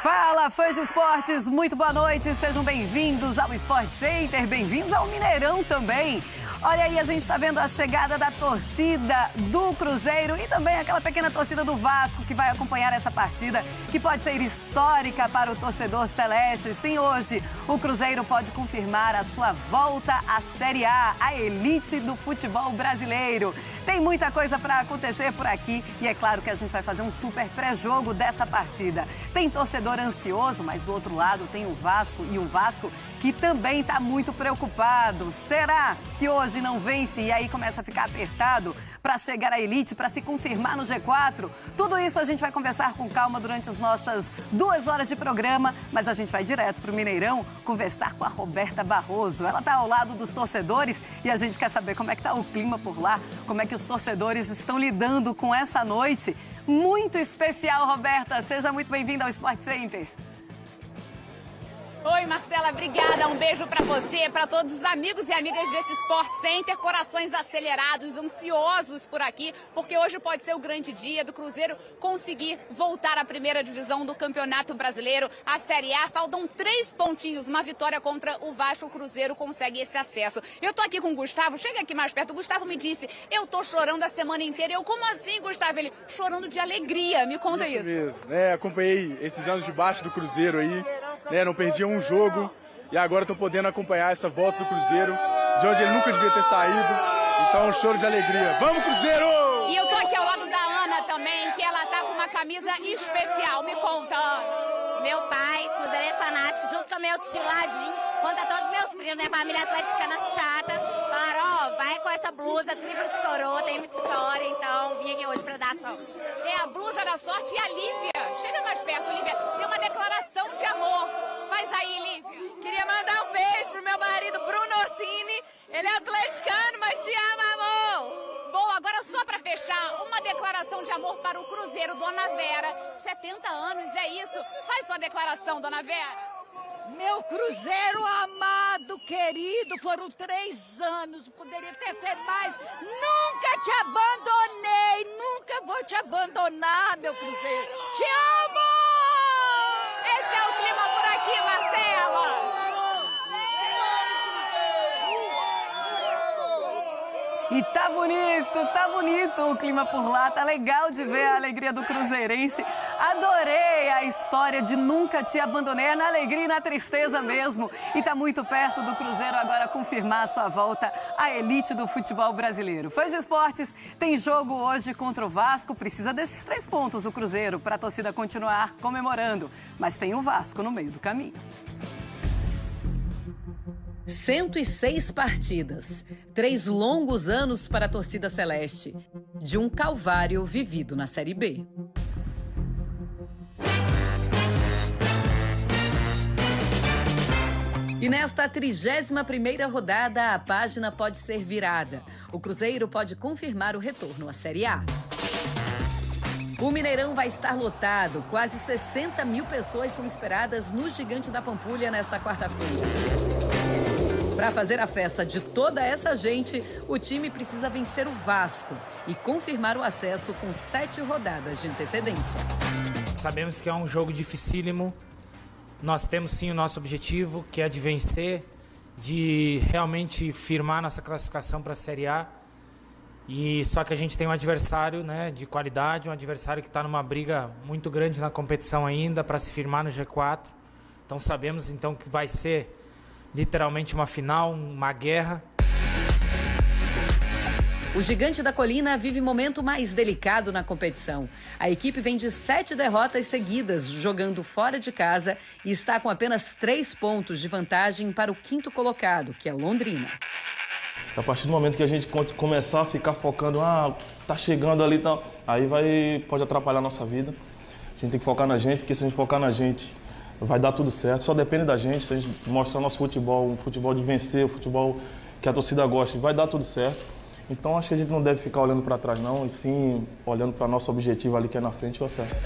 Fala, fãs de esportes, muito boa noite, sejam bem-vindos ao Sport Center, bem-vindos ao Mineirão também. Olha aí, a gente está vendo a chegada da torcida do Cruzeiro e também aquela pequena torcida do Vasco que vai acompanhar essa partida, que pode ser histórica para o torcedor celeste. Sim, hoje o Cruzeiro pode confirmar a sua volta à Série A, a elite do futebol brasileiro. Tem muita coisa para acontecer por aqui e é claro que a gente vai fazer um super pré-jogo dessa partida. Tem torcedor ansioso, mas do outro lado tem o Vasco e o Vasco que também está muito preocupado. Será que hoje não vence e aí começa a ficar apertado para chegar à elite, para se confirmar no G4? Tudo isso a gente vai conversar com calma durante as nossas 2 horas de programa, mas a gente vai direto para o Mineirão conversar com a Roberta Barroso. Ela está ao lado dos torcedores e a gente quer saber como é que está o clima por lá, como é que os torcedores estão lidando com essa noite muito especial. Roberta, seja muito bem-vinda ao Sport Center. Oi, Marcela, obrigada. Um beijo pra você, pra todos os amigos e amigas desse Sport Center. Corações acelerados, ansiosos por aqui, porque hoje pode ser o grande dia do Cruzeiro conseguir voltar à primeira divisão do Campeonato Brasileiro, a Série A. Faltam 3 pontinhos, uma vitória contra o Vasco, o Cruzeiro consegue esse acesso. Eu tô aqui com o Gustavo, chega aqui mais perto. O Gustavo me disse, eu tô chorando a semana inteira. Eu, como assim, Gustavo? Ele, chorando de alegria. Me conta isso. Mesmo, né? Acompanhei esses anos debaixo do Cruzeiro aí, né? Não perdi um jogo e agora estou podendo acompanhar essa volta do Cruzeiro, de onde ele nunca devia ter saído. Então, um choro de alegria. Vamos, Cruzeiro! E eu tô aqui ao lado da Ana também, que ela tá com uma camisa especial. Me conta, Ana. Meu pai, cruzeirense fanático, junto com meu tio Ladinho, conta todos os meus primos, minha família atleticana chata. Falaram, ó, vai com essa blusa, tríplice coroa, tem muita história, então vim aqui hoje pra dar sorte. É a blusa da sorte e a Lívia. Chega mais perto, Lívia. Tem uma declaração de amor. Faz aí, Lívia. Queria mandar um beijo pro meu marido, Bruno Orsini. Ele é atleticano, mas te ama, amor. Bom, agora só pra fechar, uma declaração de amor para o Cruzeiro, Dona Vera. 70 anos, é isso? Faz sua declaração, Dona Vera. Meu Cruzeiro amado, querido, foram 3 anos, poderia ter sido mais. Nunca te abandonei, nunca vou te abandonar, meu Cruzeiro. Te amo! Esse é o clima por aqui, Marcela. E tá bonito o clima por lá, tá legal de ver a alegria do cruzeirense. Adorei a história de nunca te abandonei, é na alegria e na tristeza mesmo. E tá muito perto do Cruzeiro agora confirmar a sua volta à elite do futebol brasileiro. Fãs de esportes, tem jogo hoje contra o Vasco, precisa desses 3 pontos o Cruzeiro para a torcida continuar comemorando. Mas tem o Vasco no meio do caminho. 106 partidas, 3 longos anos para a torcida celeste, de um calvário vivido na Série B. E nesta 31ª rodada, a página pode ser virada. O Cruzeiro pode confirmar o retorno à Série A. O Mineirão vai estar lotado. Quase 60 mil pessoas são esperadas no Gigante da Pampulha nesta quarta-feira. Para fazer a festa de toda essa gente, o time precisa vencer o Vasco e confirmar o acesso com 7 rodadas de antecedência. Sabemos que é um jogo dificílimo. Nós temos sim o nosso objetivo, que é de vencer, de realmente firmar nossa classificação para a Série A. E só que a gente tem um adversário, né, de qualidade, um adversário que está numa briga muito grande na competição ainda para se firmar no G4. Então sabemos então que vai ser literalmente uma final, uma guerra. O Gigante da Colina vive momento mais delicado na competição. A equipe vem de 7 derrotas seguidas, jogando fora de casa, e está com apenas 3 pontos de vantagem para o 5º colocado, que é o Londrina. A partir do momento que a gente começar a ficar focando, tá chegando ali, tá, aí pode atrapalhar a nossa vida. A gente tem que focar na gente, porque se a gente focar na gente, vai dar tudo certo. Só depende da gente, se a gente mostrar nosso futebol, um futebol de vencer, um futebol que a torcida gosta, vai dar tudo certo. Então acho que a gente não deve ficar olhando para trás não, e sim olhando para nosso objetivo ali que é na frente, o acesso.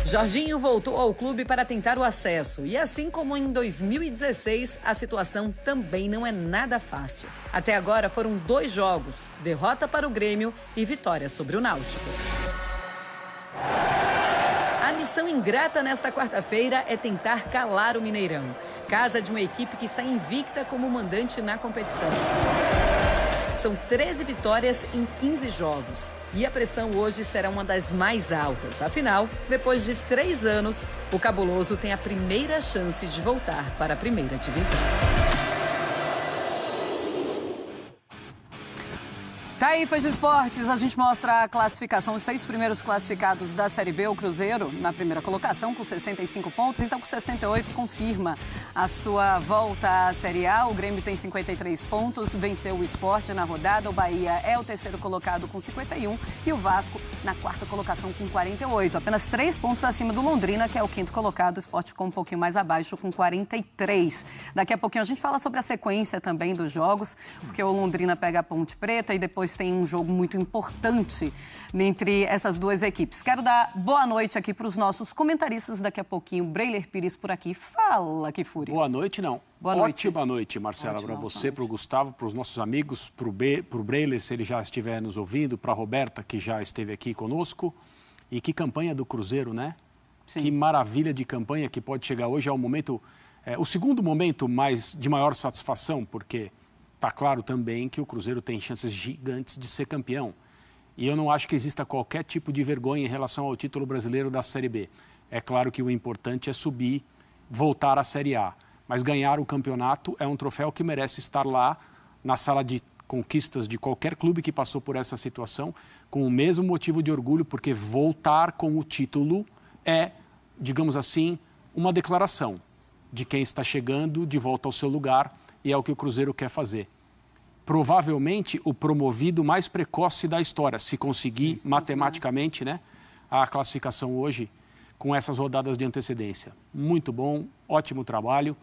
Jorginho voltou ao clube para tentar o acesso e assim como em 2016, a situação também não é nada fácil. Até agora foram 2 jogos, derrota para o Grêmio e vitória sobre o Náutico. missão ingrata nesta quarta-feira é tentar calar o Mineirão, casa de uma equipe que está invicta como mandante na competição. São 13 vitórias em 15 jogos. E a pressão hoje será uma das mais altas. Afinal, depois de 3 anos, o Cabuloso tem a primeira chance de voltar para a primeira divisão. Tá aí, Fãs de Esportes, a gente mostra a classificação, os 6 primeiros classificados da Série B, o Cruzeiro na primeira colocação com 65 pontos, então com 68 confirma a sua volta à Série A. O Grêmio tem 53 pontos, venceu o Sport na rodada, o Bahia é o terceiro colocado com 51 e o Vasco na quarta colocação com 48. Apenas 3 pontos acima do Londrina, que é o quinto colocado, o Sport ficou um pouquinho mais abaixo com 43. Daqui a pouquinho a gente fala sobre a sequência também dos jogos, porque o Londrina pega a Ponte Preta e depois tem um jogo muito importante entre essas duas equipes. Quero dar boa noite aqui para os nossos comentaristas daqui a pouquinho. Breiler Pires por aqui. Fala, que fúria. Boa noite, não. Boa noite. Ótima noite, Marcela, para você, para o Gustavo, para os nossos amigos, para o Breiler, se ele já estiver nos ouvindo, para a Roberta, que já esteve aqui conosco. E que campanha do Cruzeiro, né? Sim. Que maravilha de campanha que pode chegar hoje. É o momento, o segundo momento de maior satisfação, porque está claro também que o Cruzeiro tem chances gigantes de ser campeão. E eu não acho que exista qualquer tipo de vergonha em relação ao título brasileiro da Série B. É claro que o importante é subir, voltar à Série A. Mas ganhar o campeonato é um troféu que merece estar lá na sala de conquistas de qualquer clube que passou por essa situação, com o mesmo motivo de orgulho, porque voltar com o título é, digamos assim, uma declaração de quem está chegando de volta ao seu lugar, e é o que o Cruzeiro quer fazer. Provavelmente o promovido mais precoce da história, se conseguir matematicamente, né, a classificação hoje com essas rodadas de antecedência. Muito bom, ótimo trabalho,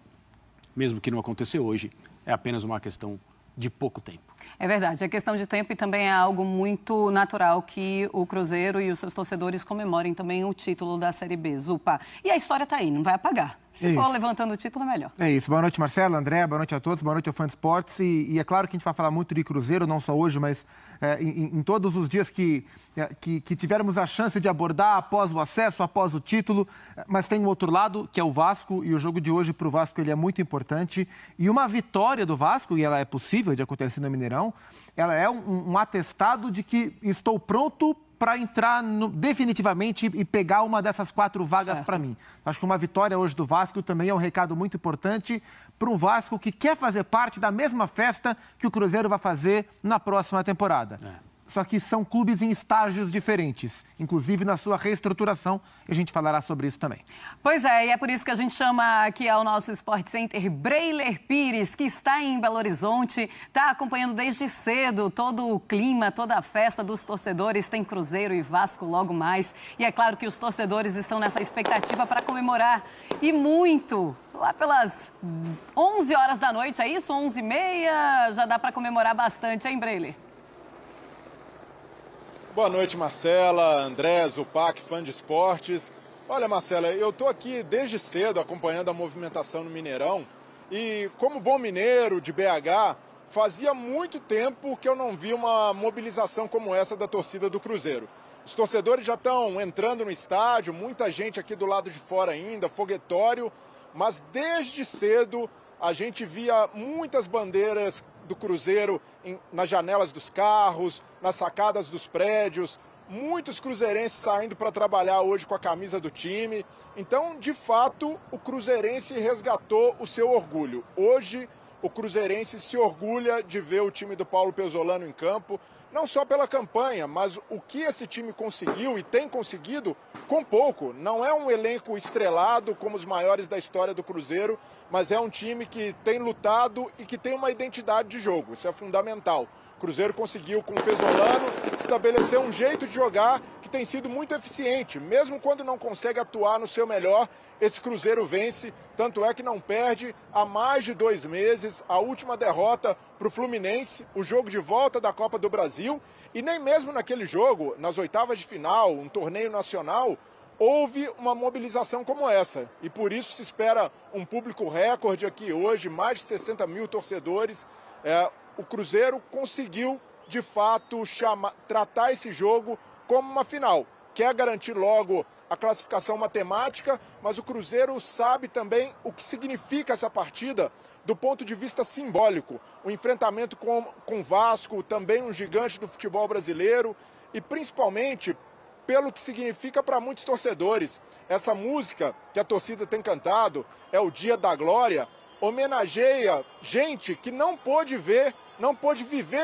mesmo que não aconteceu hoje, é apenas uma questão de pouco tempo. É verdade, é questão de tempo e também é algo muito natural que o Cruzeiro e os seus torcedores comemorem também o título da Série B, Zupa. E a história está aí, não vai apagar. Se for levantando o título, é melhor. É isso. Boa noite, Marcelo, André, boa noite a todos, boa noite ao Fã de Esportes. E é claro que a gente vai falar muito de Cruzeiro, não só hoje, mas em todos os dias que tivermos a chance de abordar após o acesso, após o título. Mas tem um outro lado, que é o Vasco, e o jogo de hoje para o Vasco ele é muito importante. E uma vitória do Vasco, e ela é possível de acontecer no Mineirão, ela é um atestado de que estou pronto para entrar definitivamente e pegar uma dessas 4 vagas para mim. Acho que uma vitória hoje do Vasco também é um recado muito importante para um Vasco que quer fazer parte da mesma festa que o Cruzeiro vai fazer na próxima temporada. Só que são clubes em estágios diferentes, inclusive na sua reestruturação, e a gente falará sobre isso também. Pois é, e é por isso que a gente chama aqui ao nosso Sport Center Breiler Pires, que está em Belo Horizonte, está acompanhando desde cedo todo o clima, toda a festa dos torcedores, tem Cruzeiro e Vasco logo mais, e é claro que os torcedores estão nessa expectativa para comemorar, e muito. Lá pelas 11 horas da noite, é isso? 11h30, já dá para comemorar bastante, hein, Breiler? Boa noite, Marcela, André, Zupac, Fã de Esportes. Olha, Marcela, eu estou aqui desde cedo acompanhando a movimentação no Mineirão e, como bom mineiro de BH, fazia muito tempo que eu não vi uma mobilização como essa da torcida do Cruzeiro. Os torcedores já estão entrando no estádio, muita gente aqui do lado de fora ainda, foguetório, mas desde cedo a gente via muitas bandeiras do Cruzeiro nas janelas dos carros, nas sacadas dos prédios, muitos cruzeirenses saindo para trabalhar hoje com a camisa do time. Então, de fato, o cruzeirense resgatou o seu orgulho. Hoje, o cruzeirense se orgulha de ver o time do Paulo Pezzolano em campo, não só pela campanha, mas o que esse time conseguiu e tem conseguido com pouco. Não é um elenco estrelado como os maiores da história do Cruzeiro, mas é um time que tem lutado e que tem uma identidade de jogo. Isso é fundamental. O Cruzeiro conseguiu, com o Pezzolano, estabelecer um jeito de jogar que tem sido muito eficiente. Mesmo quando não consegue atuar no seu melhor, esse Cruzeiro vence. Tanto é que não perde há mais de 2 meses. A última derrota para o Fluminense, o jogo de volta da Copa do Brasil. E nem mesmo naquele jogo, nas oitavas de final, um torneio nacional, houve uma mobilização como essa. E por isso se espera um público recorde aqui hoje, mais de 60 mil torcedores. O Cruzeiro conseguiu, de fato, tratar esse jogo como uma final. quer garantir logo a classificação matemática, mas o Cruzeiro sabe também o que significa essa partida do ponto de vista simbólico. O enfrentamento com o Vasco, também um gigante do futebol brasileiro, e principalmente pelo que significa para muitos torcedores. Essa música que a torcida tem cantado, É o Dia da Glória, homenageia gente que não pôde viver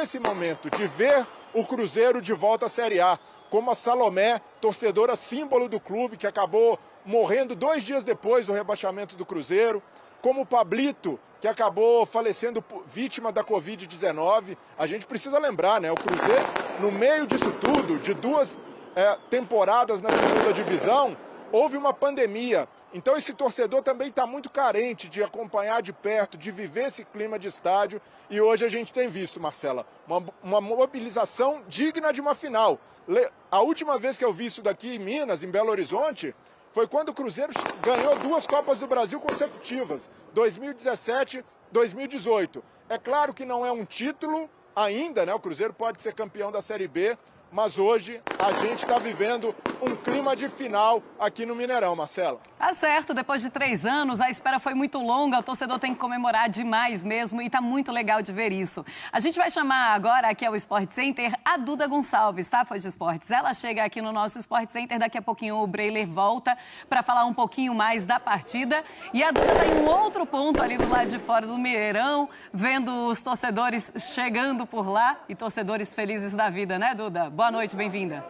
esse momento, de ver o Cruzeiro de volta à Série A, como a Salomé, torcedora símbolo do clube, que acabou morrendo 2 dias depois do rebaixamento do Cruzeiro, como o Pablito, que acabou falecendo vítima da Covid-19. A gente precisa lembrar, né? O Cruzeiro, no meio disso tudo, de 2 temporadas na segunda divisão, houve uma pandemia. Então esse torcedor também está muito carente de acompanhar de perto, de viver esse clima de estádio. E hoje a gente tem visto, Marcela, uma mobilização digna de uma final. A última vez que eu vi isso daqui em Minas, em Belo Horizonte, foi quando o Cruzeiro ganhou 2 Copas do Brasil consecutivas, 2017, 2018. É claro que não é um título ainda, né? O Cruzeiro pode ser campeão da Série B, mas hoje a gente está vivendo um clima de final aqui no Mineirão, Marcela. Tá certo, depois de 3 anos, a espera foi muito longa, o torcedor tem que comemorar demais mesmo e tá muito legal de ver isso. A gente vai chamar agora aqui ao Sport Center a Duda Gonçalves, tá, Foi de Esportes? Ela chega aqui no nosso Sport Center, daqui a pouquinho o Breiler volta para falar um pouquinho mais da partida. E a Duda tá em um outro ponto ali do lado de fora do Mineirão, vendo os torcedores chegando por lá e torcedores felizes da vida, né, Duda? Boa noite, bem-vinda.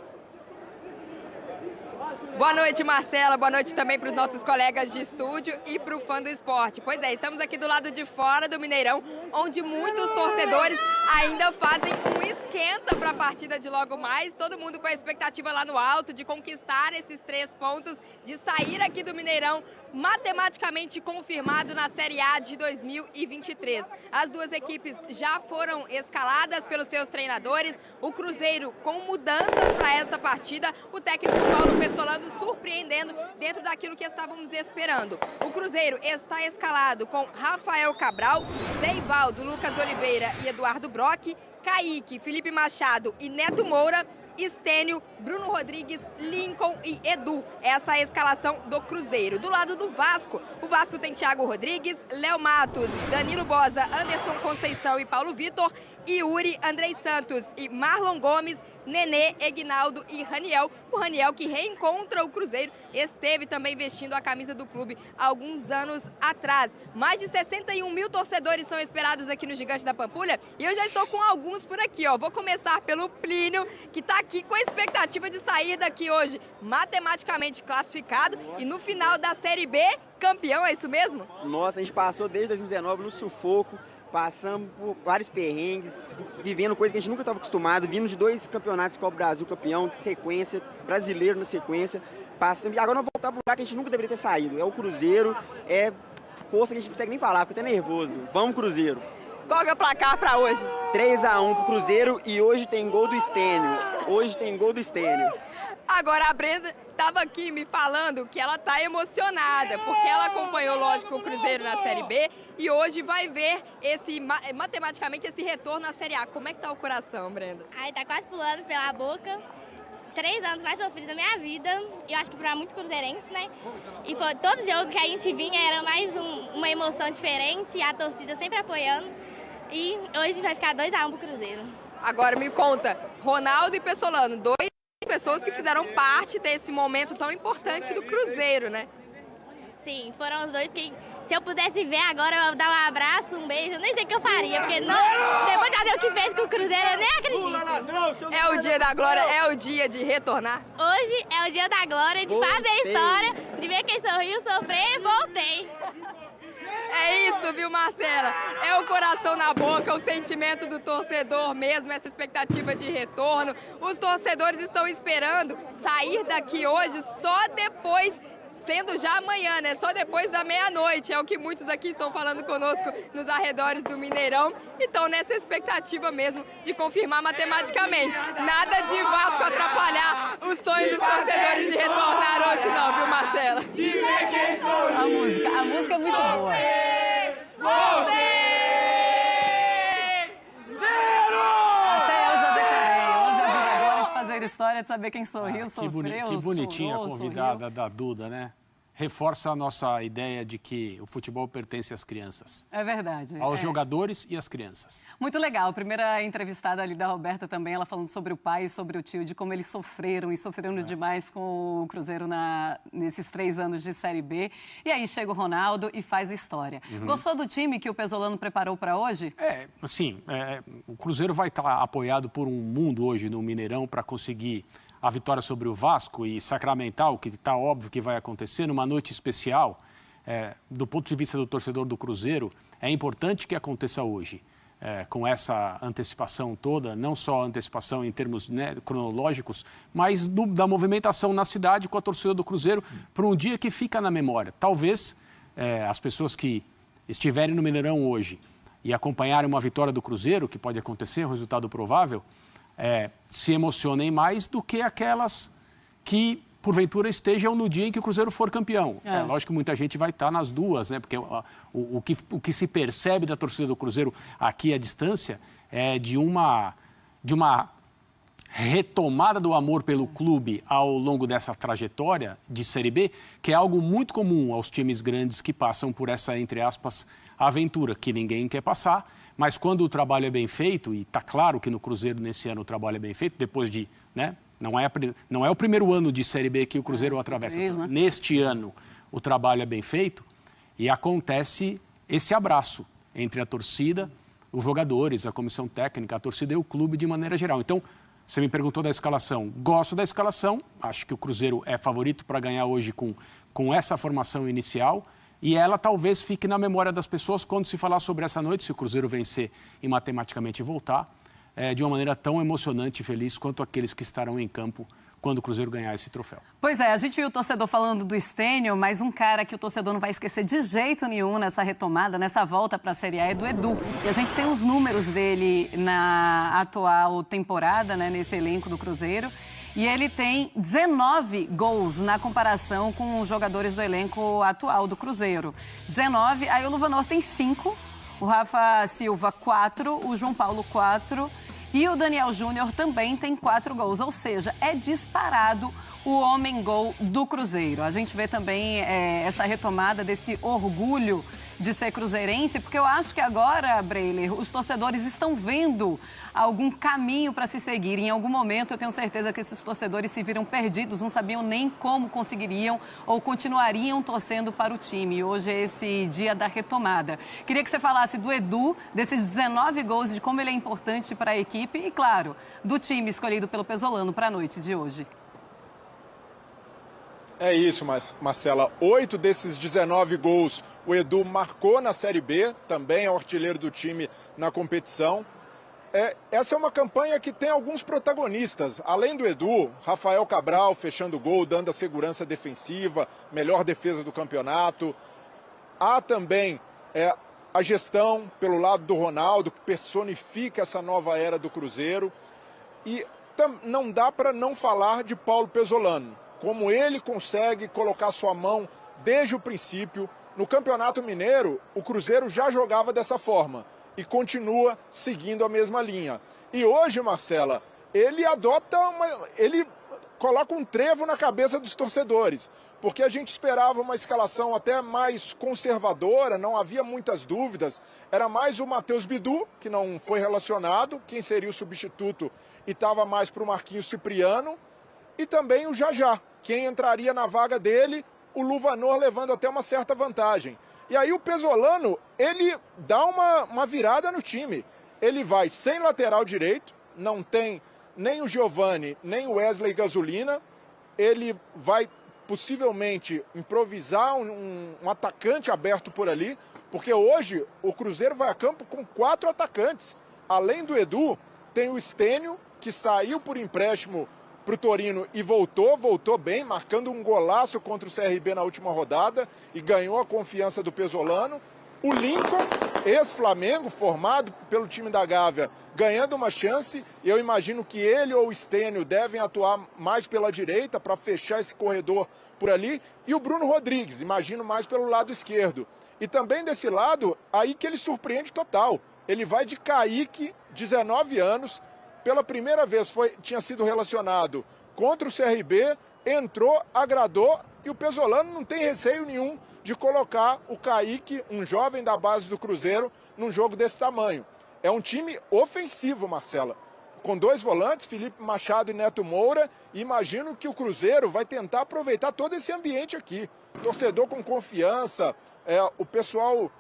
Boa noite, Marcela. Boa noite também para os nossos colegas de estúdio e para o fã do esporte. Pois é, estamos aqui do lado de fora do Mineirão, onde muitos torcedores ainda fazem um esquenta para a partida de logo mais. Todo mundo com a expectativa lá no alto de conquistar esses 3 pontos, de sair aqui do Mineirão matematicamente confirmado na Série A de 2023. As 2 equipes já foram escaladas pelos seus treinadores. O Cruzeiro com mudanças para esta partida. O técnico Paulo Pessolano surpreendendo dentro daquilo que estávamos esperando. O Cruzeiro está escalado com Rafael Cabral, Deivaldo, Lucas Oliveira e Eduardo Brock, Kaique, Felipe Machado e Neto Moura, Estênio, Bruno Rodrigues, Lincoln e Edu. Essa é a escalação do Cruzeiro. Do lado do Vasco, o Vasco tem Thiago Rodrigues, Léo Matos, Danilo Boza, Anderson Conceição e Paulo Vitor, Yuri, Andrei Santos e Marlon Gomes, Nenê, Egnaldo e Raniel. O Raniel que reencontra o Cruzeiro, esteve também vestindo a camisa do clube há alguns anos atrás. Mais de 61 mil torcedores são esperados aqui no Gigante da Pampulha e eu já estou com alguns por aqui, ó. Vou começar pelo Plínio, que está aqui com a expectativa de sair daqui hoje matematicamente classificado e no final da Série B, campeão, é isso mesmo? Nossa, a gente passou desde 2019 no sufoco. Passamos por vários perrengues, vivendo coisa que a gente nunca estava acostumado, vindo de 2 campeonatos Copa Brasil campeão, sequência, brasileiro na sequência. Passamos, e agora nós vamos voltar para um lugar que a gente nunca deveria ter saído. É o Cruzeiro, é força que a gente não consegue nem falar, porque tá nervoso. Vamos, Cruzeiro. Qual que é o placar para hoje? 3-1 pro Cruzeiro e hoje tem gol do Estênio. Agora, a Brenda estava aqui me falando que ela está emocionada, porque ela acompanhou, lógico, o Cruzeiro na Série B e hoje vai ver matematicamente esse retorno na Série A. Como é que tá o coração, Brenda? Ai, tá quase pulando pela boca. 3 anos mais sofridos da minha vida, e eu acho que para muito cruzeirense, né? E foi, todo jogo que a gente vinha era mais uma emoção diferente, a torcida sempre apoiando. E hoje vai ficar 2-1 pro Cruzeiro. Agora me conta, Ronaldo e Pessolano, 2 pessoas que fizeram parte desse momento tão importante do Cruzeiro, né? Sim, foram os 2 que, se eu pudesse ver agora, eu dar um abraço, um beijo, eu nem sei o que eu faria, porque não, depois de ver o que fez com o Cruzeiro, eu nem acredito. É o dia da glória, é o dia de retornar? Hoje é o dia da glória, de fazer a história, de ver quem sorriu, sofrer e voltei. É isso, viu, Marcela? É o coração na boca, o sentimento do torcedor mesmo, essa expectativa de retorno. Os torcedores estão esperando sair daqui hoje só depois, sendo já amanhã, né? Só depois da meia-noite. É o que muitos aqui estão falando conosco nos arredores do Mineirão. Então, nessa expectativa mesmo de confirmar matematicamente. Nada de Vasco atrapalhar o sonho dos torcedores de retornar hoje não, viu, Marcela? A música é muito boa. Até eu já decorei. Hoje é o dia da glória de fazer história de saber quem sorriu, sofreu, Que bonitinha chorou, a convidada da Duda, né? Reforça a nossa ideia de que o futebol pertence às crianças. É verdade. Aos jogadores e às crianças. Muito legal. A primeira entrevistada ali da Roberta também, ela falando sobre o pai e sobre o tio, de como eles sofreram e sofreram demais com o Cruzeiro nesses 3 anos de Série B. E aí chega o Ronaldo e faz a história. Gostou do time que o Pesolano preparou para hoje? O Cruzeiro vai estar apoiado por um mundo hoje no Mineirão para conseguir a vitória sobre o Vasco e sacramentar o que está óbvio que vai acontecer numa noite especial. Do ponto de vista do torcedor do Cruzeiro, é importante que aconteça hoje, com essa antecipação toda, não só a antecipação em termos cronológicos, mas da movimentação na cidade com a torcida do Cruzeiro para um dia que fica na memória. Talvez as pessoas que estiverem no Mineirão hoje e acompanharem uma vitória do Cruzeiro, que pode acontecer, um resultado provável, se emocionem mais do que aquelas que, porventura, estejam no dia em que o Cruzeiro for campeão. Lógico que muita gente vai estar nas duas, né? Porque o que se percebe da torcida do Cruzeiro aqui à distância é de uma retomada do amor pelo clube ao longo dessa trajetória de Série B, que é algo muito comum aos times grandes que passam por essa, entre aspas, aventura, que ninguém quer passar. Mas quando o trabalho é bem feito, e está claro que no Cruzeiro nesse ano o trabalho é bem feito, depois de, não é o primeiro ano de Série B que o Cruzeiro atravessa. Neste ano o trabalho é bem feito e acontece esse abraço entre a torcida, os jogadores, a comissão técnica, a torcida e o clube de maneira geral. Então, você me perguntou da escalação. Gosto da escalação, acho que o Cruzeiro é favorito para ganhar hoje com essa formação inicial. E ela talvez fique na memória das pessoas quando se falar sobre essa noite, se o Cruzeiro vencer e matematicamente voltar, de uma maneira tão emocionante e feliz quanto aqueles que estarão em campo quando o Cruzeiro ganhar esse troféu. Pois é, a gente viu o torcedor falando do Stênio, mas um cara que o torcedor não vai esquecer de jeito nenhum nessa retomada, nessa volta para a Série A, é do Edu. E a gente tem os números dele na atual temporada, nesse elenco do Cruzeiro. E ele tem 19 gols na comparação com os jogadores do elenco atual do Cruzeiro. 19, aí o Luvanor tem 5, o Rafa Silva 4, o João Paulo 4 e o Daniel Júnior também tem 4 gols. Ou seja, é disparado o homem-gol do Cruzeiro. A gente vê também essa retomada desse orgulho de ser cruzeirense, porque eu acho que agora, Breiler, os torcedores estão vendo algum caminho para se seguir. Em algum momento, eu tenho certeza que esses torcedores se viram perdidos, não sabiam nem como conseguiriam ou continuariam torcendo para o time. Hoje é esse dia da retomada. Queria que você falasse do Edu, desses 19 gols, de como ele é importante para a equipe e, claro, do time escolhido pelo Pesolano para a noite de hoje. É isso, Marcela. 8 desses 19 gols o Edu marcou na Série B, também é o artilheiro do time na competição. Essa é uma campanha que tem alguns protagonistas. Além do Edu, Rafael Cabral fechando o gol, dando a segurança defensiva, melhor defesa do campeonato. Há também a gestão pelo lado do Ronaldo, que personifica essa nova era do Cruzeiro. E não dá para não falar de Paulo Pesolano. Como ele consegue colocar sua mão desde o princípio. No Campeonato Mineiro, o Cruzeiro já jogava dessa forma e continua seguindo a mesma linha. E hoje, Marcela, ele coloca um trevo na cabeça dos torcedores, porque a gente esperava uma escalação até mais conservadora, não havia muitas dúvidas. Era mais o Matheus Bidu, que não foi relacionado, quem seria o substituto, e estava mais para o Marquinhos Cipriano, e também o Jajá, quem entraria na vaga dele, o Luvanor levando até uma certa vantagem. E aí o Pesolano, ele dá uma virada no time. Ele vai sem lateral direito, não tem nem o Giovani, nem o Wesley Gasolina. Ele vai possivelmente improvisar um atacante aberto por ali, porque hoje o Cruzeiro vai a campo com 4 atacantes. Além do Edu, tem o Stênio, que saiu por empréstimo para o Torino e voltou bem, marcando um golaço contra o CRB na última rodada e ganhou a confiança do Pesolano. O Lincoln, ex-Flamengo, formado pelo time da Gávea, ganhando uma chance. Eu imagino que ele ou o Stênio devem atuar mais pela direita para fechar esse corredor por ali. E o Bruno Rodrigues, imagino mais pelo lado esquerdo. E também desse lado, aí que ele surpreende total. Ele vai de Kaique, 19 anos, pela primeira vez tinha sido relacionado contra o CRB, entrou, agradou e o Pesolano não tem receio nenhum de colocar o Kaique, um jovem da base do Cruzeiro, num jogo desse tamanho. É um time ofensivo, Marcela, com 2 volantes, Felipe Machado e Neto Moura, e imagino que o Cruzeiro vai tentar aproveitar todo esse ambiente aqui. Torcedor com confiança, o pessoal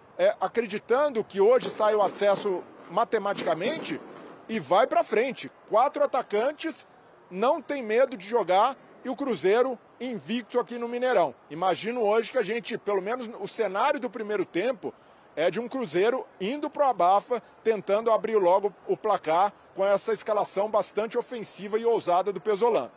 acreditando que hoje sai o acesso matematicamente e vai para frente. 4 atacantes, não tem medo de jogar e o Cruzeiro invicto aqui no Mineirão. Imagino hoje que a gente, pelo menos o cenário do primeiro tempo, é de um Cruzeiro indo para o abafa, tentando abrir logo o placar com essa escalação bastante ofensiva e ousada do Pesolano.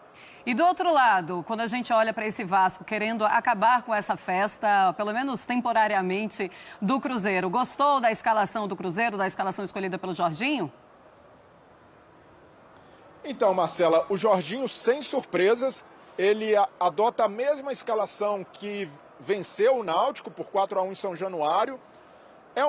E do outro lado, quando a gente olha para esse Vasco querendo acabar com essa festa, pelo menos temporariamente, do Cruzeiro, gostou da escalação do Cruzeiro, da escalação escolhida pelo Jorginho? Então, Marcela, o Jorginho, sem surpresas, ele adota a mesma escalação que venceu o Náutico por 4-1 em São Januário. É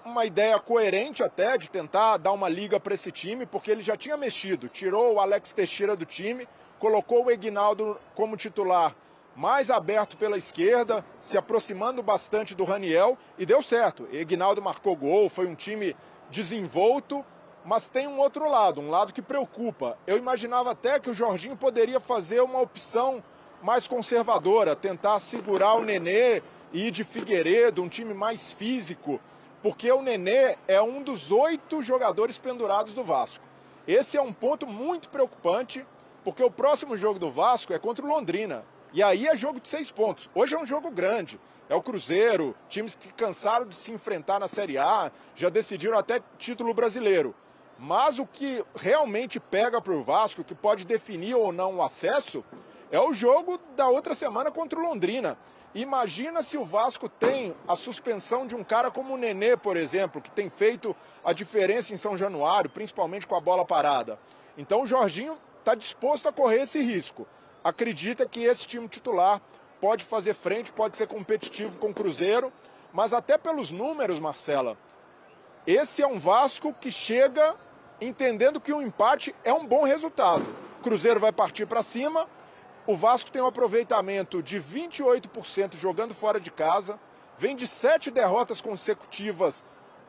uma ideia coerente até de tentar dar uma liga para esse time, porque ele já tinha mexido, tirou o Alex Teixeira do time, colocou o Eginaldo como titular mais aberto pela esquerda, se aproximando bastante do Raniel, e deu certo. Eginaldo marcou gol, foi um time desenvolto, mas tem um outro lado, um lado que preocupa. Eu imaginava até que o Jorginho poderia fazer uma opção mais conservadora, tentar segurar o Nenê e ir de Figueiredo, um time mais físico, porque o Nenê é um dos 8 jogadores pendurados do Vasco. Esse é um ponto muito preocupante, porque o próximo jogo do Vasco é contra o Londrina. E aí é jogo de 6 pontos. Hoje é um jogo grande. É o Cruzeiro, times que cansaram de se enfrentar na Série A, já decidiram até título brasileiro. Mas o que realmente pega para o Vasco, que pode definir ou não o acesso, é o jogo da outra semana contra o Londrina. Imagina se o Vasco tem a suspensão de um cara como o Nenê, por exemplo, que tem feito a diferença em São Januário, principalmente com a bola parada. Então o Jorginho está disposto a correr esse risco. Acredita que esse time titular pode fazer frente, pode ser competitivo com o Cruzeiro, mas até pelos números, Marcela, esse é um Vasco que chega entendendo que um empate é um bom resultado. O Cruzeiro vai partir para cima, o Vasco tem um aproveitamento de 28% jogando fora de casa, vem de 7 derrotas consecutivas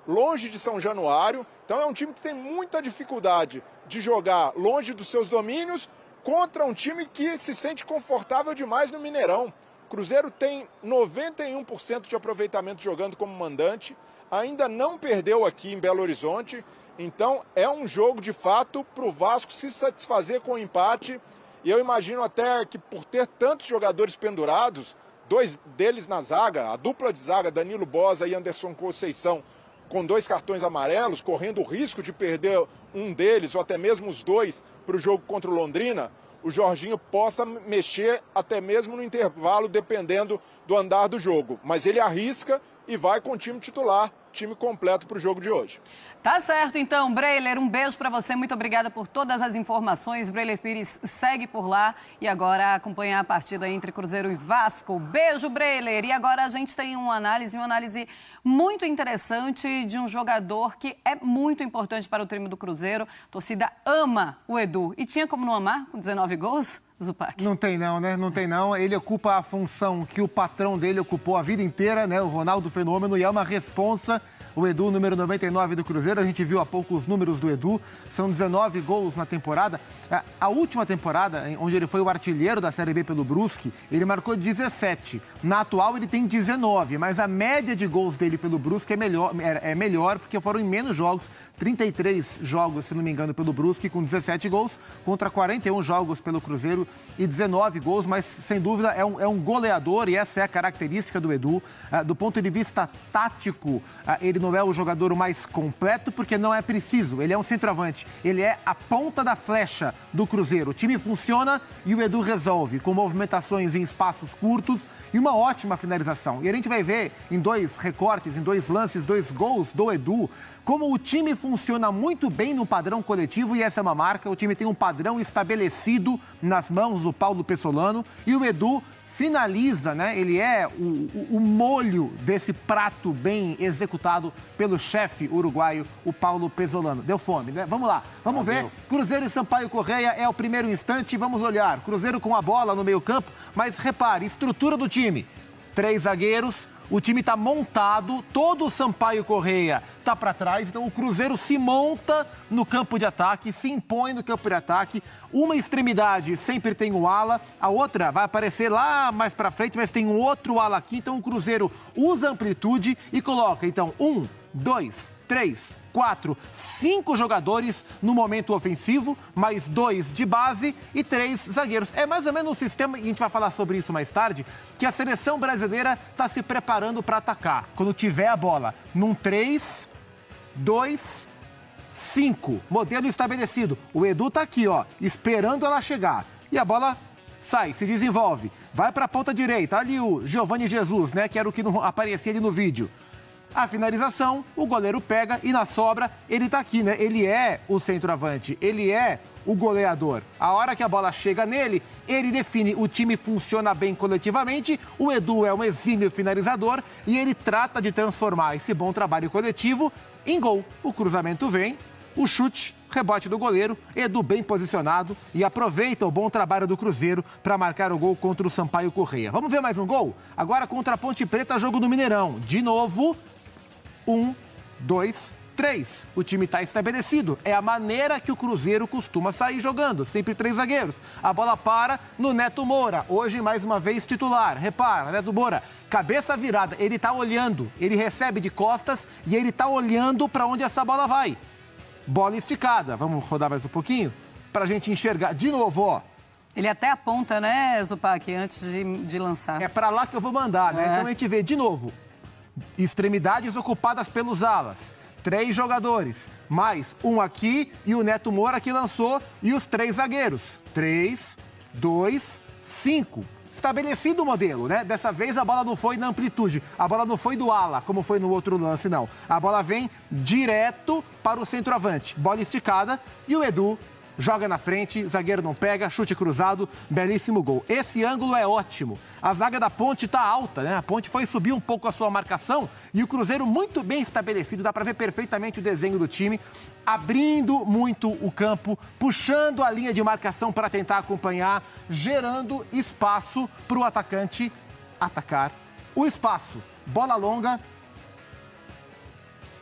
longe de São Januário, então é um time que tem muita dificuldade de jogar longe dos seus domínios contra um time que se sente confortável demais no Mineirão. O Cruzeiro tem 91% de aproveitamento jogando como mandante, ainda não perdeu aqui em Belo Horizonte, então é um jogo de fato para o Vasco se satisfazer com o empate, e eu imagino até que por ter tantos jogadores pendurados, 2 deles na zaga, a dupla de zaga, Danilo Bosa e Anderson Conceição, com 2 cartões amarelos, correndo o risco de perder um deles ou até mesmo os 2 para o jogo contra o Londrina, o Jorginho possa mexer até mesmo no intervalo, dependendo do andar do jogo. Mas ele arrisca e vai com o time titular, time completo para o jogo de hoje. Tá certo, então, Breiler, um beijo para você, muito obrigada por todas as informações. Breiler Pires segue por lá e agora acompanha a partida entre Cruzeiro e Vasco. Beijo, Breiler. E agora a gente tem uma análise muito interessante de um jogador que é muito importante para o time do Cruzeiro. A torcida ama o Edu. E tinha como não amar com 19 gols? Zupac. Não tem não, né? Não tem não. Ele ocupa a função que o patrão dele ocupou a vida inteira, né? O Ronaldo Fenômeno, e é uma responsa. O Edu, número 99 do Cruzeiro, a gente viu há pouco os números do Edu, são 19 gols na temporada. A última temporada, onde ele foi o artilheiro da Série B pelo Brusque, ele marcou 17. Na atual ele tem 19, mas a média de gols dele pelo Brusque é melhor porque foram em menos jogos. 33 jogos, se não me engano, pelo Brusque, com 17 gols, contra 41 jogos pelo Cruzeiro e 19 gols, mas sem dúvida é um goleador e essa é a característica do Edu. Do ponto de vista tático, ele não é o jogador mais completo porque não é preciso, ele é um centroavante, ele é a ponta da flecha do Cruzeiro. O time funciona e o Edu resolve, com movimentações em espaços curtos e uma ótima finalização. E a gente vai ver em 2 recortes, em 2 lances, 2 gols do Edu, como o time funciona muito bem no padrão coletivo, e essa é uma marca, o time tem um padrão estabelecido nas mãos do Paulo Pesolano, e o Edu finaliza, né? Ele é o molho desse prato bem executado pelo chefe uruguaio, o Paulo Pesolano. Deu fome, né? Vamos lá, vamos ver. Cruzeiro e Sampaio Correia é o primeiro instante, vamos olhar. Cruzeiro com a bola no meio-campo, mas repare, estrutura do time. 3 zagueiros, o time está montado, todo o Sampaio Correia está para trás, então o Cruzeiro se monta no campo de ataque, se impõe no campo de ataque. Uma extremidade sempre tem o ala, a outra vai aparecer lá mais para frente, mas tem um outro ala aqui, então o Cruzeiro usa amplitude e coloca, então, 1, 2, 3, 4, 5 jogadores no momento ofensivo, mais 2 de base e 3 zagueiros. É mais ou menos um sistema, e a gente vai falar sobre isso mais tarde, que a seleção brasileira está se preparando para atacar. Quando tiver a bola, num 3, 2, 5. Modelo estabelecido. O Edu tá aqui, ó, esperando ela chegar. E a bola sai, se desenvolve. Vai para a ponta direita. Ali o Giovani Jesus, né, que era o que não aparecia ali no vídeo. A finalização, o goleiro pega e na sobra ele tá aqui, né? Ele é o centroavante, ele é o goleador. A hora que a bola chega nele, ele define. O time funciona bem coletivamente, o Edu é um exímio finalizador e ele trata de transformar esse bom trabalho coletivo em gol. O cruzamento vem, o chute, rebote do goleiro, Edu bem posicionado e aproveita o bom trabalho do Cruzeiro para marcar o gol contra o Sampaio Correia. Vamos ver mais um gol? Agora contra a Ponte Preta, jogo no Mineirão. De novo... 1, 2, 3. O time está estabelecido. É a maneira que o Cruzeiro costuma sair jogando. Sempre 3 zagueiros. A bola para no Neto Moura. Hoje, mais uma vez, titular. Repara, Neto Moura, cabeça virada. Ele está olhando. Ele recebe de costas e ele está olhando para onde essa bola vai. Bola esticada. Vamos rodar mais um pouquinho para a gente enxergar. De novo, ó. Ele até aponta, né, Zupac, antes de lançar. É para lá que eu vou mandar, né? Então a gente vê de novo. Extremidades ocupadas pelos alas. 3 jogadores, mais um aqui e o Neto Moura que lançou e os 3 zagueiros. 3, 2, 5. Estabelecido o modelo, né? Dessa vez a bola não foi na amplitude, a bola não foi do ala, como foi no outro lance, não. A bola vem direto para o centroavante. Bola esticada e o Edu joga na frente, zagueiro não pega, chute cruzado, belíssimo gol. Esse ângulo é ótimo. A zaga da Ponte está alta, né? A Ponte foi subir um pouco a sua marcação e o Cruzeiro muito bem estabelecido, dá para ver perfeitamente o desenho do time, abrindo muito o campo, puxando a linha de marcação para tentar acompanhar, gerando espaço para o atacante atacar o espaço. Bola longa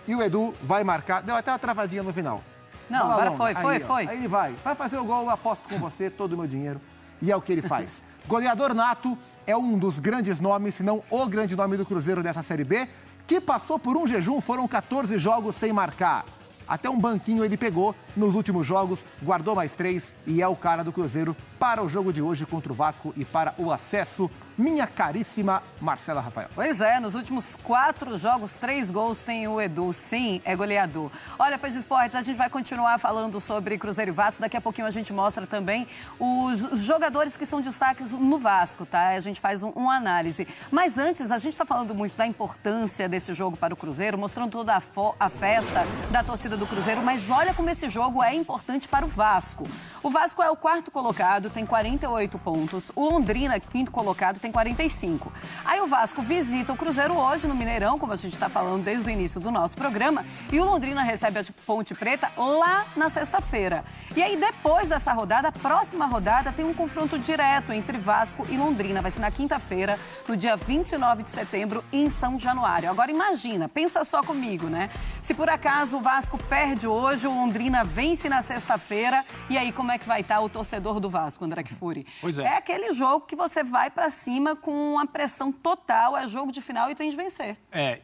e o Edu vai marcar. Deu até uma travadinha no final. Não, bola agora longa. foi. Aí ele vai fazer o gol, eu aposto com você todo o meu dinheiro. E é o que ele faz. Goleador nato, é um dos grandes nomes, se não o grande nome do Cruzeiro nessa Série B, que passou por um jejum, foram 14 jogos sem marcar. Até um banquinho ele pegou nos últimos jogos, guardou mais 3 e é o cara do Cruzeiro para o jogo de hoje contra o Vasco e para o acesso. Minha caríssima Marcela Rafael. Pois é, nos últimos 4 jogos, 3 gols tem o Edu. Sim, é goleador. Olha, Fãs de Esportes, a gente vai continuar falando sobre Cruzeiro e Vasco. Daqui a pouquinho a gente mostra também os jogadores que são destaques no Vasco, tá? A gente faz uma análise. Mas antes, a gente está falando muito da importância desse jogo para o Cruzeiro, mostrando toda a festa da torcida do Cruzeiro. Mas olha como esse jogo é importante para o Vasco. O Vasco é o 4º colocado, tem 48 pontos. O Londrina, 5º colocado, tem 45. Aí o Vasco visita o Cruzeiro hoje no Mineirão, como a gente está falando desde o início do nosso programa, e o Londrina recebe a Ponte Preta lá na sexta-feira. E aí depois dessa rodada, a próxima rodada tem um confronto direto entre Vasco e Londrina. Vai ser na quinta-feira, no dia 29 de setembro, em São Januário. Agora imagina, pensa só comigo, né? Se por acaso o Vasco perde hoje, o Londrina vence na sexta-feira, e aí como é que vai estar o torcedor do Vasco, André Kfouri? Pois é. É aquele jogo que você vai para cima com uma pressão total, é jogo de final e tem de vencer.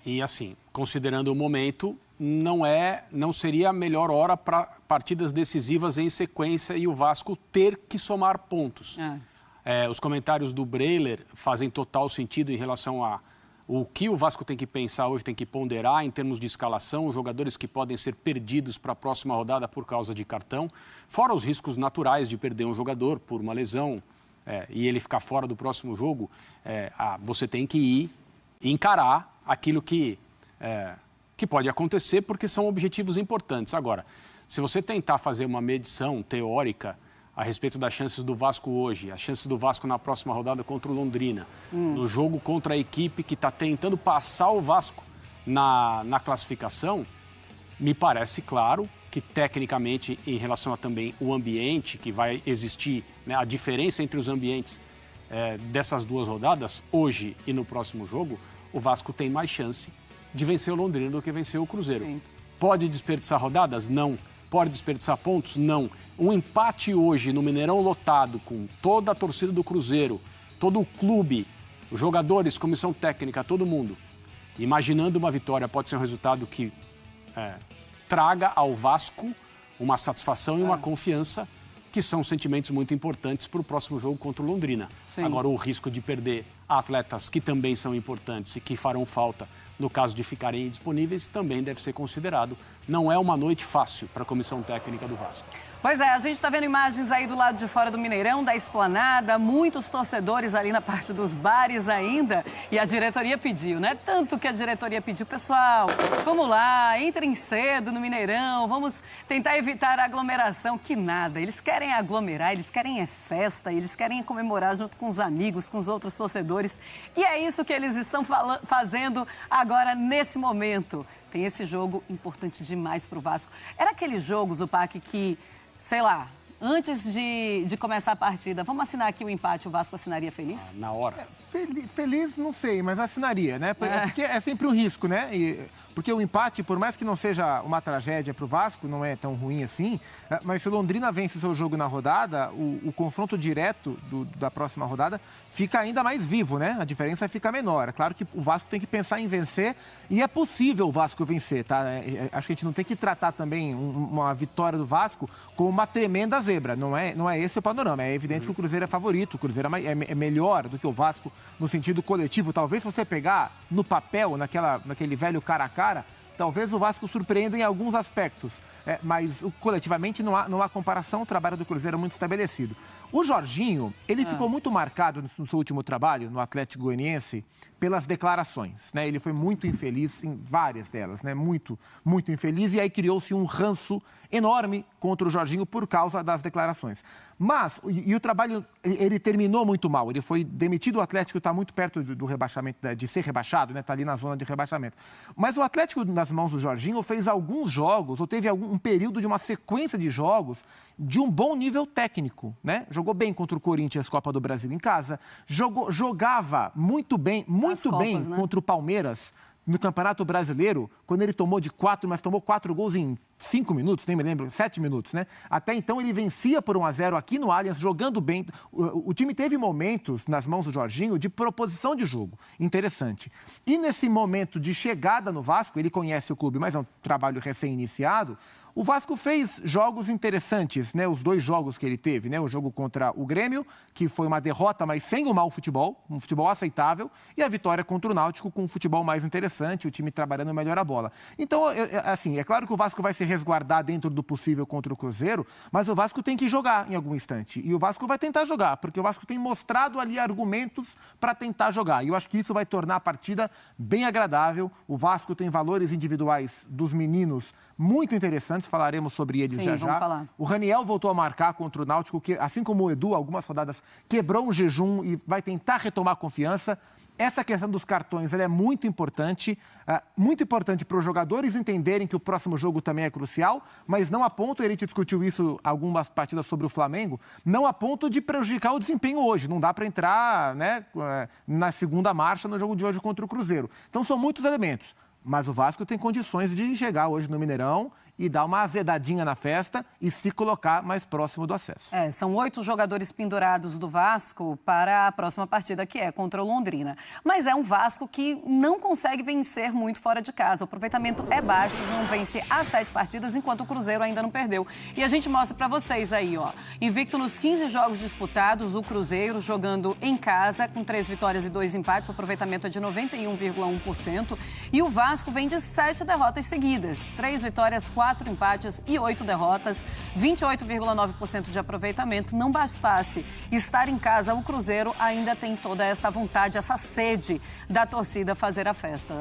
E assim, considerando o momento, não seria a melhor hora para partidas decisivas em sequência e o Vasco ter que somar pontos. Os comentários do Breiler fazem total sentido em relação a o que o Vasco tem que pensar hoje, tem que ponderar em termos de escalação, os jogadores que podem ser perdidos para a próxima rodada por causa de cartão, fora os riscos naturais de perder um jogador por uma lesão, e ele ficar fora do próximo jogo. Você tem que ir encarar aquilo que pode acontecer, porque são objetivos importantes. Agora, se você tentar fazer uma medição teórica, a respeito das chances do Vasco hoje, as chances do Vasco na próxima rodada contra o Londrina, no jogo contra a equipe que está tentando passar o Vasco na classificação, me parece claro que tecnicamente, em relação a também o ambiente que vai existir, né, a diferença entre os ambientes dessas duas rodadas, hoje e no próximo jogo, o Vasco tem mais chance de vencer o Londrina do que vencer o Cruzeiro. Sim. Pode desperdiçar rodadas? Não. Pode desperdiçar pontos? Não. Um empate hoje no Mineirão lotado, com toda a torcida do Cruzeiro, todo o clube, os jogadores, comissão técnica, todo mundo, imaginando uma vitória, pode ser um resultado que traga ao Vasco uma satisfação e uma confiança, que são sentimentos muito importantes para o próximo jogo contra o Londrina. Sim. Agora, o risco de perder atletas que também são importantes e que farão falta no caso de ficarem indisponíveis também deve ser considerado. Não é uma noite fácil para a comissão técnica do Vasco. Pois é, a gente está vendo imagens aí do lado de fora do Mineirão, da esplanada, muitos torcedores ali na parte dos bares ainda. E a diretoria pediu, né? Tanto que a diretoria pediu, pessoal, vamos lá, entrem cedo no Mineirão, vamos tentar evitar a aglomeração. Que nada, eles querem aglomerar, eles querem festa, eles querem comemorar junto com os amigos, com os outros torcedores. E é isso que eles estão fazendo agora, nesse momento. Tem esse jogo importante demais para o Vasco. Era aquele jogo, Zupac, que... sei lá, antes de começar a partida, vamos assinar aqui o empate, o Vasco assinaria feliz? Na hora. Feliz, não sei, mas assinaria, né? Porque é sempre um risco, né? Porque o empate, por mais que não seja uma tragédia para o Vasco, não é tão ruim assim, mas se o Londrina vence seu jogo na rodada, o confronto direto da próxima rodada fica ainda mais vivo, né? A diferença fica menor. É claro que o Vasco tem que pensar em vencer e é possível o Vasco vencer, tá? Acho que a gente não tem que tratar também uma vitória do Vasco como uma tremenda zebra. Não é esse o panorama. É evidente que o Cruzeiro é favorito, o Cruzeiro é melhor do que o Vasco no sentido coletivo. Talvez se você pegar no papel, naquele velho cara a cara, talvez o Vasco surpreenda em alguns aspectos, mas coletivamente não há comparação, o trabalho do Cruzeiro é muito estabelecido. O Jorginho, ele ficou muito marcado no seu último trabalho, no Atlético Goianiense, pelas declarações, né? Ele foi muito infeliz em várias delas, né? Muito, muito infeliz, e aí criou-se um ranço enorme contra o Jorginho por causa das declarações. Mas, o trabalho, ele terminou muito mal, ele foi demitido, o Atlético está muito perto do rebaixamento, de ser rebaixado, né? Está ali na zona de rebaixamento. Mas o Atlético, nas mãos do Jorginho, fez alguns jogos, ou teve um período de uma sequência de jogos de um bom nível técnico, né? Jogou bem contra o Corinthians, Copa do Brasil em casa, jogava muito bem né? Contra o Palmeiras no Campeonato Brasileiro, quando ele tomou de 4, mas tomou 4 gols em 5 minutos, nem me lembro, 7 minutos, né? Até então ele vencia por 1-0 aqui no Allianz, jogando bem. O time teve momentos nas mãos do Jorginho de proposição de jogo, interessante. E nesse momento de chegada no Vasco, ele conhece o clube, mas é um trabalho recém-iniciado, o Vasco fez jogos interessantes, né? Os 2 jogos que ele teve, né? O jogo contra o Grêmio, que foi uma derrota, mas sem o mau futebol, um futebol aceitável, e a vitória contra o Náutico com um futebol mais interessante, o time trabalhando melhor a bola. Então, assim, é claro que o Vasco vai se resguardar dentro do possível contra o Cruzeiro, mas o Vasco tem que jogar em algum instante. E o Vasco vai tentar jogar, porque o Vasco tem mostrado ali argumentos para tentar jogar. E eu acho que isso vai tornar a partida bem agradável. O Vasco tem valores individuais dos meninos muito interessantes, falaremos sobre eles já. Vamos falar. O Raniel voltou a marcar contra o Náutico, que, assim como o Edu, algumas rodadas quebrou um jejum e vai tentar retomar a confiança. Essa questão dos cartões ela é muito importante para os jogadores entenderem que o próximo jogo também é crucial, mas não a ponto, a gente discutiu isso algumas partidas sobre o Flamengo, não a ponto de prejudicar o desempenho hoje. Não dá para entrar, né, na segunda marcha no jogo de hoje contra o Cruzeiro. Então são muitos elementos. Mas o Vasco tem condições de chegar hoje no Mineirão e dar uma azedadinha na festa e se colocar mais próximo do acesso. São 8 jogadores pendurados do Vasco para a próxima partida, que é contra o Londrina. Mas é um Vasco que não consegue vencer muito fora de casa. O aproveitamento é baixo, não vence há 7 partidas, enquanto o Cruzeiro ainda não perdeu. E a gente mostra para vocês aí, ó. Invicto nos 15 jogos disputados, o Cruzeiro jogando em casa, com 3 vitórias e 2 empates, o aproveitamento é de 91,1%. E o Vasco vem de 7 derrotas seguidas, 3 vitórias, 4 empates e 8 derrotas, 28,9% de aproveitamento. Não bastasse estar em casa, o Cruzeiro ainda tem toda essa vontade, essa sede da torcida fazer a festa,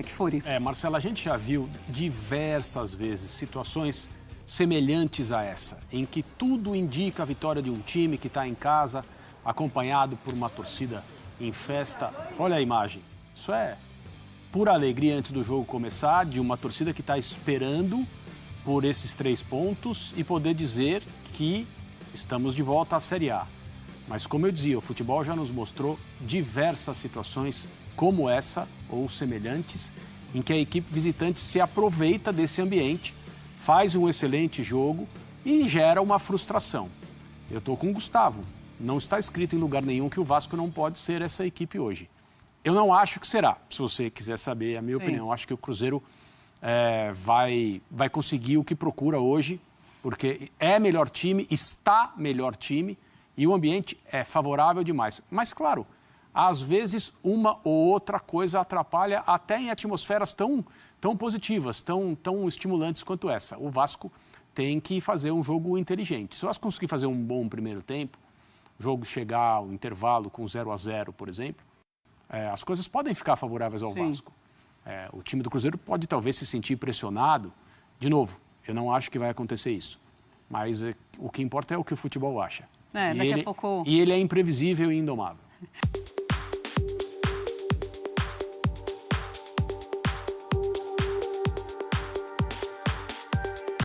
Kfouri. Marcela, a gente já viu diversas vezes situações semelhantes a essa, em que tudo indica a vitória de um time que está em casa, acompanhado por uma torcida em festa. Olha a imagem, isso é pura alegria antes do jogo começar, de uma torcida que está esperando por esses 3 pontos e poder dizer que estamos de volta à Série A. Mas como eu dizia, o futebol já nos mostrou diversas situações como essa ou semelhantes, em que a equipe visitante se aproveita desse ambiente, faz um excelente jogo e gera uma frustração. Eu estou com o Gustavo. Não está escrito em lugar nenhum que o Vasco não pode ser essa equipe hoje. Eu não acho que será. Se você quiser saber a minha opinião, eu acho que o Cruzeiro vai conseguir o que procura hoje, porque é melhor time, está melhor time e o ambiente é favorável demais. Mas, claro, às vezes uma ou outra coisa atrapalha até em atmosferas tão positivas, tão estimulantes quanto essa. O Vasco tem que fazer um jogo inteligente. Se o Vasco conseguir fazer um bom primeiro tempo, o jogo chegar ao intervalo com 0-0, por exemplo, as coisas podem ficar favoráveis ao Vasco. O time do Cruzeiro pode talvez se sentir pressionado. De novo, eu não acho que vai acontecer isso. Mas o que importa é o que o futebol acha. Daqui a pouco... E ele é imprevisível e indomável.